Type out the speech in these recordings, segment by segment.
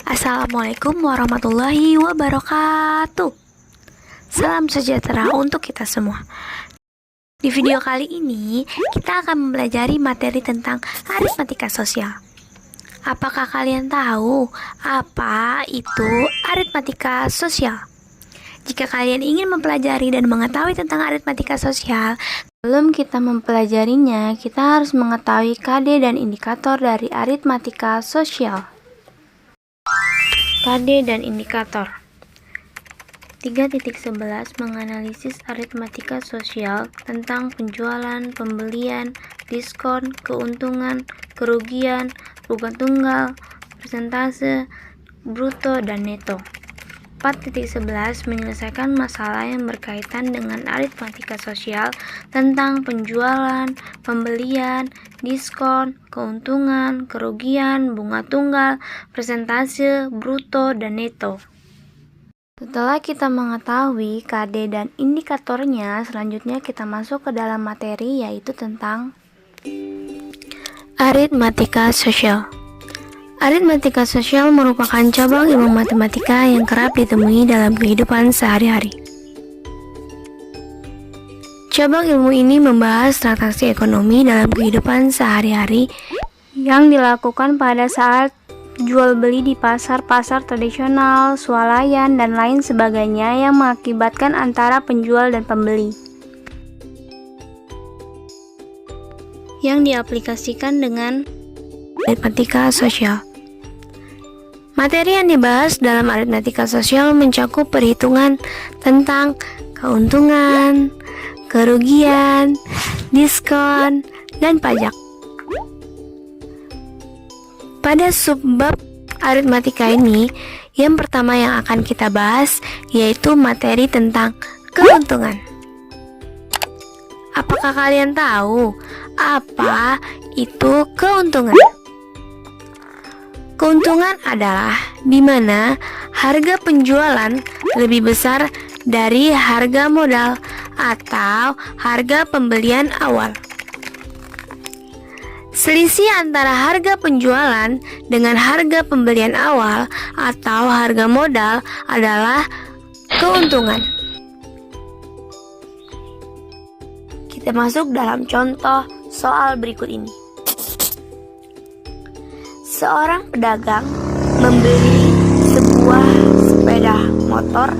Assalamualaikum warahmatullahi wabarakatuh. Salam sejahtera untuk kita semua. Di video kali ini, kita akan mempelajari materi tentang aritmatika sosial. Apakah kalian tahu apa itu aritmatika sosial? Jika kalian ingin mempelajari dan mengetahui tentang aritmatika sosial, sebelum kita mempelajarinya, kita harus mengetahui KD dan indikator dari aritmatika sosial. KD dan indikator. 3.11 menganalisis aritmatika sosial tentang penjualan, pembelian, diskon, keuntungan, kerugian, rupiah tunggal, persentase, bruto, dan neto. 4.11 menyelesaikan masalah yang berkaitan dengan aritmatika sosial tentang penjualan, pembelian, diskon, keuntungan, kerugian, bunga tunggal, persentase, bruto, dan neto. Setelah kita mengetahui KD dan indikatornya, selanjutnya kita masuk ke dalam materi, yaitu tentang aritmatika sosial. Aritmatika sosial merupakan cabang ilmu matematika yang kerap ditemui dalam kehidupan sehari-hari. Cabang ilmu ini membahas transaksi ekonomi dalam kehidupan sehari-hari yang dilakukan pada saat jual beli di pasar-pasar tradisional, swalayan, dan lain sebagainya yang mengakibatkan antara penjual dan pembeli. Yang diaplikasikan dengan aritmatika sosial. Materi yang dibahas dalam aritmatika sosial mencakup perhitungan tentang keuntungan, kerugian, diskon, dan pajak. Pada subbab aritmatika ini, yang pertama yang akan kita bahas yaitu materi tentang keuntungan. Apakah kalian tahu apa itu keuntungan? Keuntungan adalah di mana harga penjualan lebih besar dari harga modal atau harga pembelian awal. Selisih antara harga penjualan dengan harga pembelian awal atau harga modal adalah keuntungan. Kita masuk dalam contoh soal berikut ini. Seorang pedagang membeli sebuah sepeda motor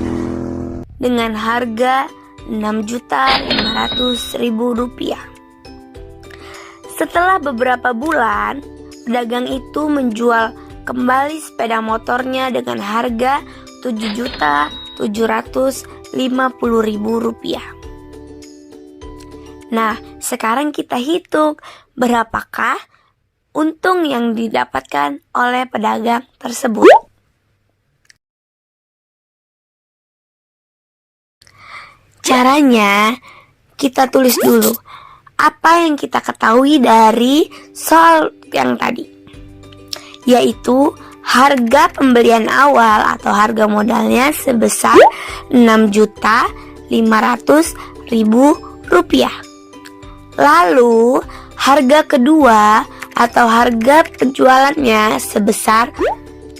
dengan harga Rp6.500.000. Setelah beberapa bulan, pedagang itu menjual kembali sepeda motornya dengan harga Rp7.750.000. Nah, sekarang kita hitung berapakah untung yang didapatkan oleh pedagang tersebut. Caranya, kita tulis dulu apa yang kita ketahui dari soal yang tadi, yaitu harga pembelian awal atau harga modalnya sebesar Rp6.500.000. Lalu harga kedua atau harga penjualannya sebesar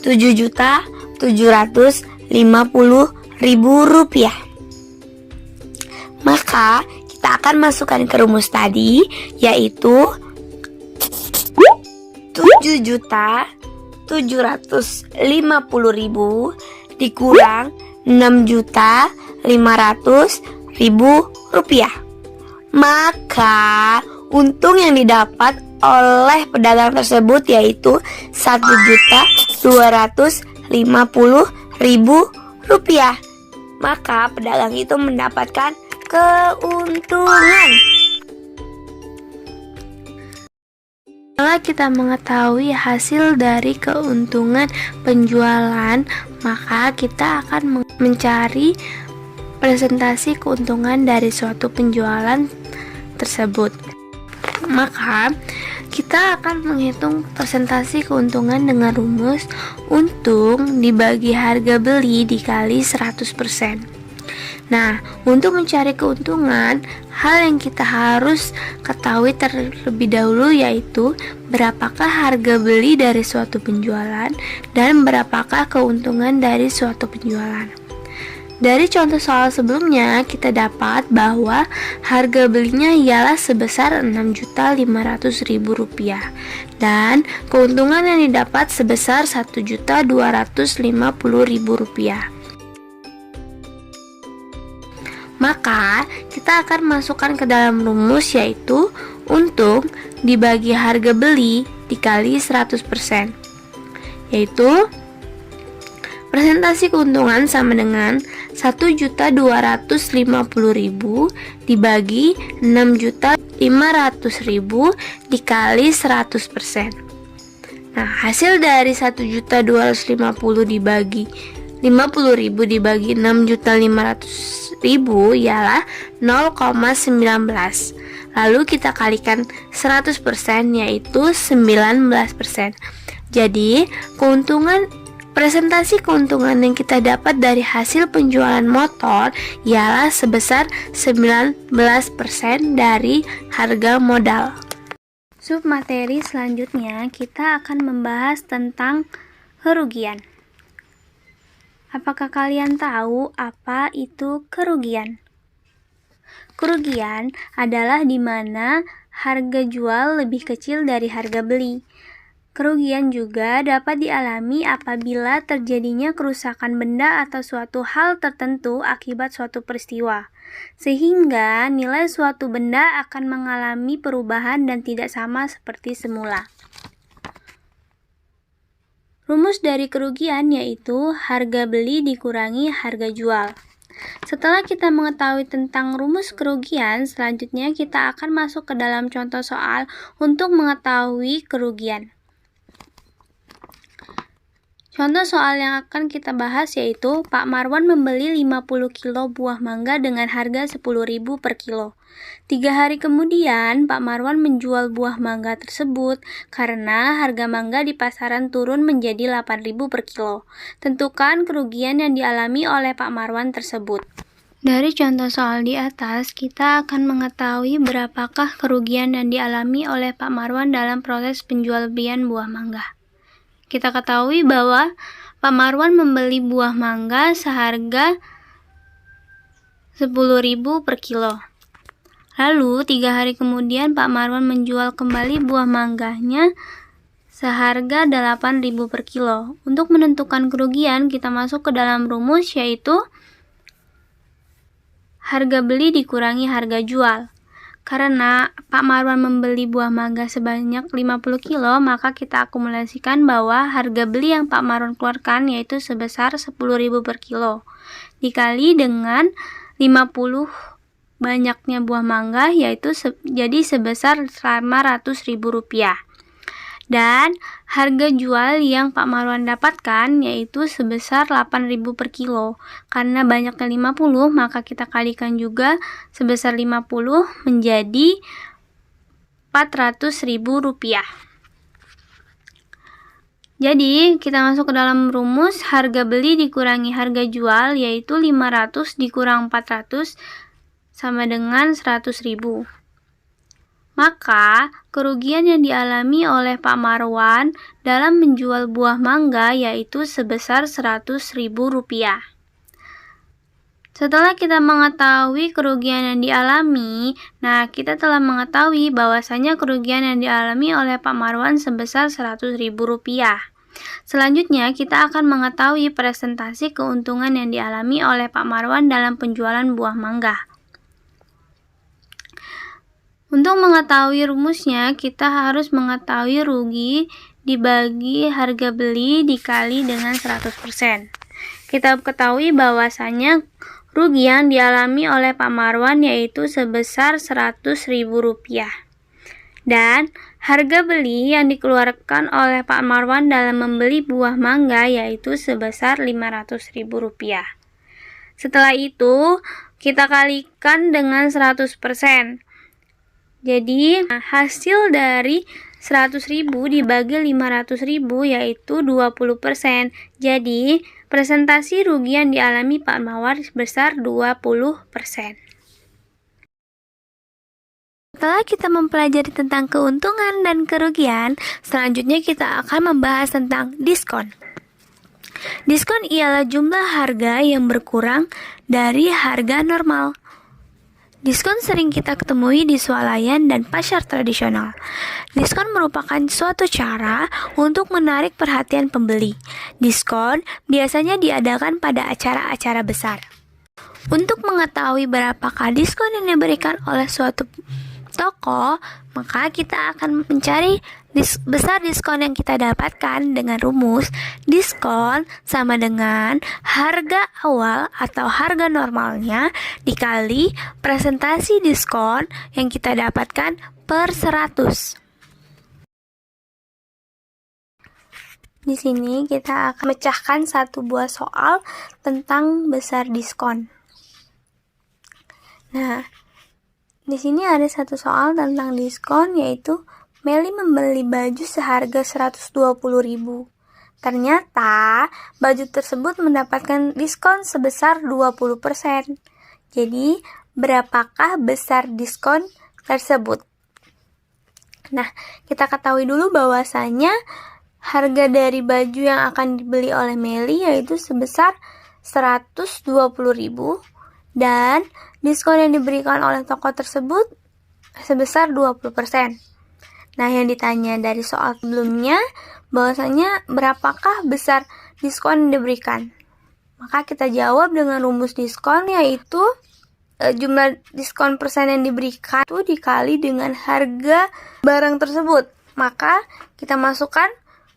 Rp7.750.000. Maka kita akan masukkan ke rumus tadi, yaitu 7.750.000 dikurang Rp6.500.000. Maka untung yang didapat oleh pedagang tersebut yaitu Rp1.250.000. Maka pedagang itu mendapatkan keuntungan. Setelah kita mengetahui hasil dari keuntungan penjualan, maka kita akan mencari presentasi keuntungan dari suatu penjualan tersebut. Maka kita akan menghitung presentasi keuntungan dengan rumus untung dibagi harga beli dikali 100%. Nah, untuk mencari keuntungan, hal yang kita harus ketahui terlebih dahulu yaitu berapakah harga beli dari suatu penjualan dan berapakah keuntungan dari suatu penjualan. Dari contoh soal sebelumnya, kita dapat bahwa harga belinya ialah sebesar Rp6.500.000 dan keuntungan yang didapat sebesar Rp1.250.000. Maka, kita akan masukkan ke dalam rumus yaitu untung dibagi harga beli dikali 100%, yaitu presentasi keuntungan sama dengan Rp1.250.000 dibagi Rp6.500.000 dikali 100%. Nah, hasil dari Rp1.250.000 dibagi Rp50.000 dibagi Rp6.500.000 ialah 0,19. Lalu kita kalikan 100% yaitu 19%. Jadi, presentasi keuntungan yang kita dapat dari hasil penjualan motor ialah sebesar 19% dari harga modal. Submateri selanjutnya kita akan membahas tentang kerugian. Apakah kalian tahu apa itu kerugian? Kerugian adalah di mana harga jual lebih kecil dari harga beli. Kerugian juga dapat dialami apabila terjadinya kerusakan benda atau suatu hal tertentu akibat suatu peristiwa, sehingga nilai suatu benda akan mengalami perubahan dan tidak sama seperti semula. Rumus dari kerugian yaitu harga beli dikurangi harga jual. Setelah kita mengetahui tentang rumus kerugian, selanjutnya kita akan masuk ke dalam contoh soal untuk mengetahui kerugian. Contoh soal yang akan kita bahas yaitu Pak Marwan membeli 50 kilo buah mangga dengan harga 10.000 per kilo. 3 hari kemudian Pak Marwan menjual buah mangga tersebut karena harga mangga di pasaran turun menjadi 8.000 per kilo. Tentukan kerugian yang dialami oleh Pak Marwan tersebut. Dari contoh soal di atas, kita akan mengetahui berapakah kerugian yang dialami oleh Pak Marwan dalam proses penjual belian buah mangga. Kita ketahui bahwa Pak Marwan membeli buah mangga seharga 10.000 per kilo. Lalu 3 hari kemudian Pak Marwan menjual kembali buah mangganya seharga 8.000 per kilo. Untuk menentukan kerugian, kita masuk ke dalam rumus yaitu harga beli dikurangi harga jual. Karena Pak Marwan membeli buah mangga sebanyak 50 kilo, maka kita akumulasikan bahwa harga beli yang Pak Marwan keluarkan yaitu sebesar 10.000 per kilo. Dikali dengan 50 banyaknya buah mangga yaitu jadi sebesar Rp500.000. Dan harga jual yang Pak Marwan dapatkan yaitu sebesar 8.000 per kilo. Karena banyaknya 50, maka kita kalikan juga sebesar 50 menjadi Rp400.000. Jadi, kita masuk ke dalam rumus harga beli dikurangi harga jual yaitu 500 dikurang 400 sama dengan 100.000. Maka, kerugian yang dialami oleh Pak Marwan dalam menjual buah mangga yaitu sebesar Rp100.000. Setelah kita mengetahui kerugian yang dialami, kita telah mengetahui bahwasanya kerugian yang dialami oleh Pak Marwan sebesar Rp100.000. Selanjutnya, kita akan mengetahui presentasi keuntungan yang dialami oleh Pak Marwan dalam penjualan buah mangga. Untuk mengetahui rumusnya, kita harus mengetahui rugi dibagi harga beli dikali dengan 100%. Kita ketahui bahwasanya rugi yang dialami oleh Pak Marwan yaitu sebesar Rp100.000. Dan harga beli yang dikeluarkan oleh Pak Marwan dalam membeli buah mangga yaitu sebesar Rp500.000. Setelah itu, kita kalikan dengan 100%. Jadi, hasil dari 100.000 dibagi 500.000 yaitu 20%. Jadi, presentasi rugi yang dialami Pak Mawar sebesar 20%. Setelah kita mempelajari tentang keuntungan dan kerugian, selanjutnya kita akan membahas tentang diskon. Diskon ialah jumlah harga yang berkurang dari harga normal. Diskon sering kita ketemui di swalayan dan pasar tradisional. Diskon merupakan suatu cara untuk menarik perhatian pembeli. Diskon biasanya diadakan pada acara-acara besar. Untuk mengetahui berapakah diskon yang diberikan oleh suatu toko, maka kita akan mencari besar diskon yang kita dapatkan dengan rumus diskon sama dengan harga awal atau harga normalnya dikali presentasi diskon yang kita dapatkan per 100. Di sini kita akan memecahkan satu buah soal tentang besar diskon. Nah, di sini ada satu soal tentang diskon, yaitu Meli membeli baju seharga 120.000. Ternyata baju tersebut mendapatkan diskon sebesar 20%. Jadi, berapakah besar diskon tersebut? Nah, kita ketahui dulu bahwasanya harga dari baju yang akan dibeli oleh Meli yaitu sebesar 120.000 dan diskon yang diberikan oleh toko tersebut sebesar 20%. Nah, yang ditanya dari soal sebelumnya bahwasanya berapakah besar diskon yang diberikan? Maka kita jawab dengan rumus diskon, yaitu jumlah diskon persen yang diberikan itu dikali dengan harga barang tersebut. Maka kita masukkan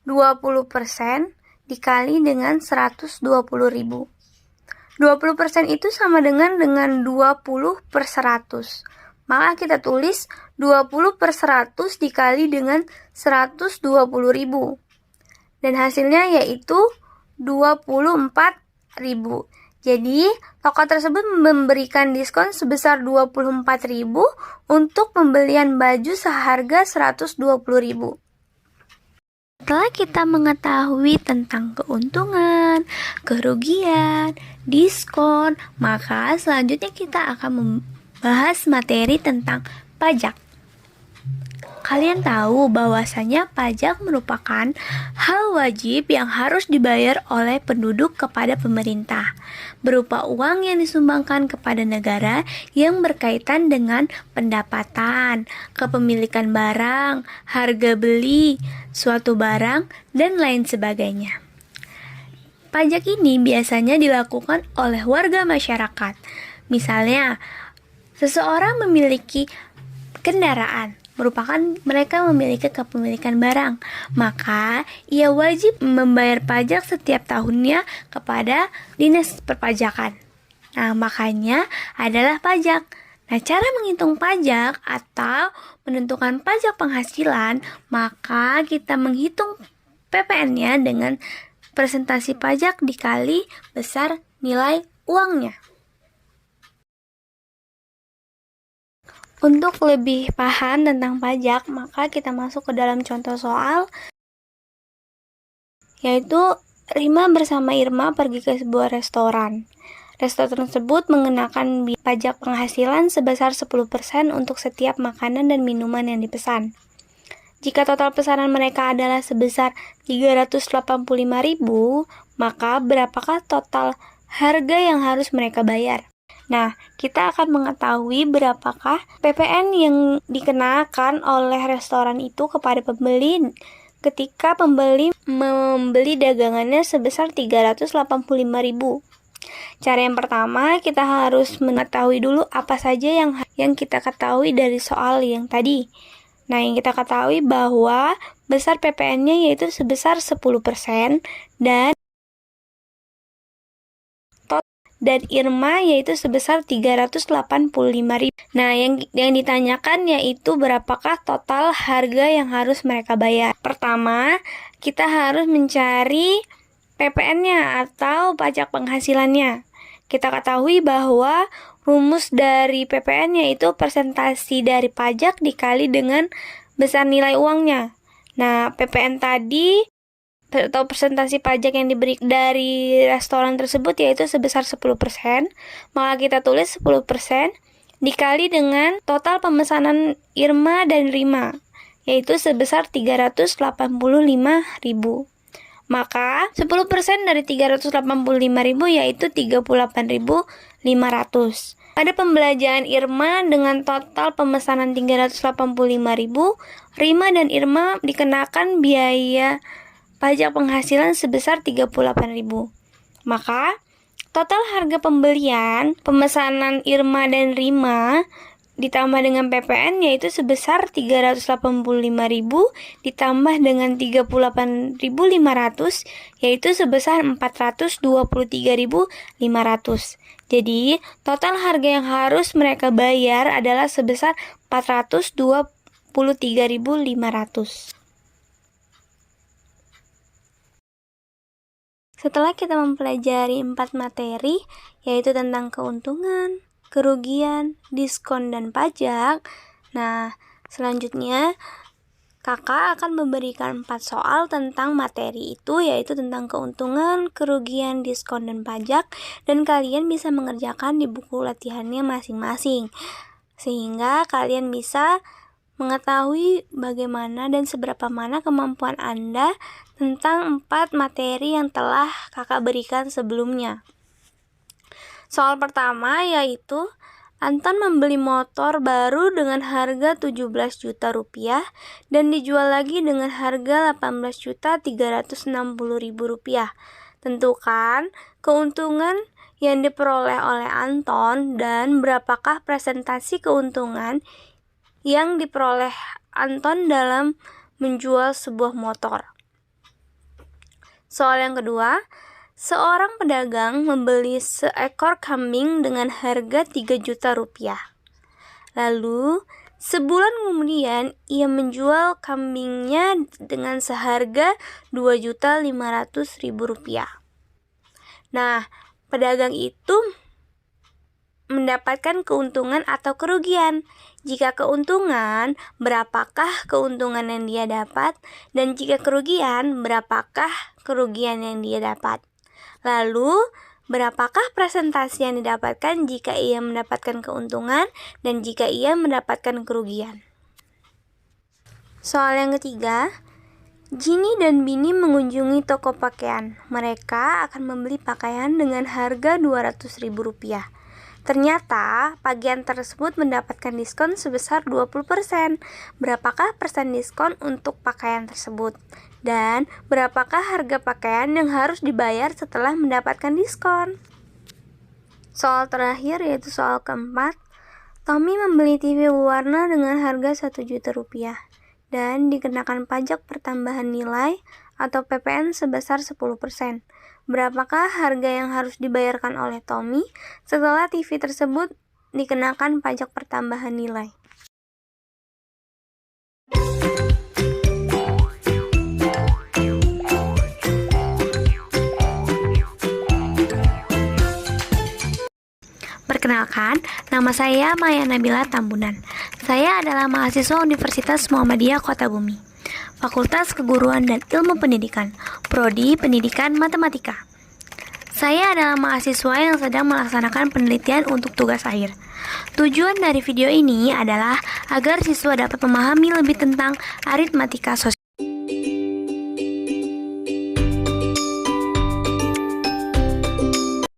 20% dikali dengan 120.000. 20% itu sama dengan 20 per 100. Maka kita tulis 20 per 100 dikali dengan 120.000. Dan hasilnya yaitu 24.000. Jadi, toko tersebut memberikan diskon sebesar 24.000 untuk pembelian baju seharga 120.000. Setelah kita mengetahui tentang keuntungan, kerugian, diskon, maka selanjutnya kita akan membahas materi tentang pajak. Kalian tahu bahwasanya pajak merupakan hal wajib yang harus dibayar oleh penduduk kepada pemerintah, berupa uang yang disumbangkan kepada negara yang berkaitan dengan pendapatan, kepemilikan barang, harga beli suatu barang, dan lain sebagainya. Pajak ini biasanya dilakukan oleh warga masyarakat. Misalnya, seseorang memiliki kendaraan, merupakan mereka memiliki kepemilikan barang, maka ia wajib membayar pajak setiap tahunnya kepada dinas perpajakan. Nah, makanya adalah pajak. Nah, cara menghitung pajak atau menentukan pajak penghasilan, maka kita menghitung PPN-nya dengan presentasi pajak dikali besar nilai uangnya. Untuk lebih paham tentang pajak, maka kita masuk ke dalam contoh soal, yaitu Rima bersama Irma pergi ke sebuah restoran. Restoran tersebut mengenakan pajak penghasilan sebesar 10% untuk setiap makanan dan minuman yang dipesan. Jika total pesanan mereka adalah sebesar 385.000, maka berapakah total harga yang harus mereka bayar? Nah, kita akan mengetahui berapakah PPN yang dikenakan oleh restoran itu kepada pembeli ketika pembeli membeli dagangannya sebesar 385.000. Cara yang pertama, kita harus mengetahui dulu apa saja yang kita ketahui dari soal yang tadi. Nah, yang kita ketahui bahwa besar PPN-nya yaitu sebesar 10% dan Irma yaitu sebesar 385.000. Nah, yang ditanyakan yaitu berapakah total harga yang harus mereka bayar. Pertama, kita harus mencari PPN-nya atau pajak penghasilannya. Kita ketahui bahwa rumus dari PPN yaitu persentasi dari pajak dikali dengan besar nilai uangnya. Nah, PPN tadi atau persentase pajak yang diberi dari restoran tersebut yaitu sebesar 10%, maka kita tulis 10% dikali dengan total pemesanan Irma dan Rima, yaitu sebesar 385.000. Maka 10% dari 385.000 yaitu 38.500. Pada pembelanjaan Irma dengan total pemesanan 385.000, Rima dan Irma dikenakan biaya pajak penghasilan sebesar 38.000. Maka total harga pembelian pemesanan Irma dan Rima ditambah dengan PPN yaitu sebesar 385.000 ditambah dengan 38.500 yaitu sebesar 423.500. Jadi, total harga yang harus mereka bayar adalah sebesar 423.500. Setelah kita mempelajari 4 materi, yaitu tentang keuntungan, kerugian, diskon, dan pajak. Nah, selanjutnya kakak akan memberikan 4 soal tentang materi itu, yaitu tentang keuntungan, kerugian, diskon, dan pajak, dan kalian bisa mengerjakan di buku latihannya masing-masing, sehingga kalian bisa mengetahui bagaimana dan seberapa mana kemampuan Anda tentang 4 materi yang telah kakak berikan sebelumnya. Soal pertama yaitu Anton membeli motor baru dengan harga 17 juta rupiah dan dijual lagi dengan harga 18.360.000 rupiah. Tentukan keuntungan yang diperoleh oleh Anton dan berapakah presentasi keuntungan yang diperoleh Anton dalam menjual sebuah motor. Soal yang kedua, seorang pedagang membeli seekor kambing dengan harga 3 juta rupiah. Lalu, sebulan kemudian ia menjual kambingnya dengan seharga 2.500.000 rupiah. Nah, pedagang itu mendapatkan keuntungan atau kerugian. Jika keuntungan, berapakah keuntungan yang dia dapat? Dan jika kerugian, berapakah kerugian yang dia dapat? Lalu, berapakah presentasi yang didapatkan jika ia mendapatkan keuntungan dan jika ia mendapatkan kerugian? Soal yang ketiga, Ginny dan Bini mengunjungi toko pakaian. Mereka akan membeli pakaian dengan harga 200.000 rupiah. Ternyata, pakaian tersebut mendapatkan diskon sebesar 20%. Berapakah persen diskon untuk pakaian tersebut? Dan berapakah harga pakaian yang harus dibayar setelah mendapatkan diskon? Soal terakhir yaitu soal keempat. Tommy membeli TV berwarna dengan harga 1 juta rupiah dan dikenakan pajak pertambahan nilai atau PPN sebesar 10%. Berapakah harga yang harus dibayarkan oleh Tommy setelah TV tersebut dikenakan pajak pertambahan nilai? Perkenalkan, nama saya Maya Nabila Tambunan. Saya adalah mahasiswa Universitas Muhammadiyah Kota Bumi, Fakultas Keguruan dan Ilmu Pendidikan, Prodi Pendidikan Matematika. Saya adalah mahasiswa yang sedang melaksanakan penelitian untuk tugas akhir. Tujuan dari video ini adalah agar siswa dapat memahami lebih tentang aritmatika sosial.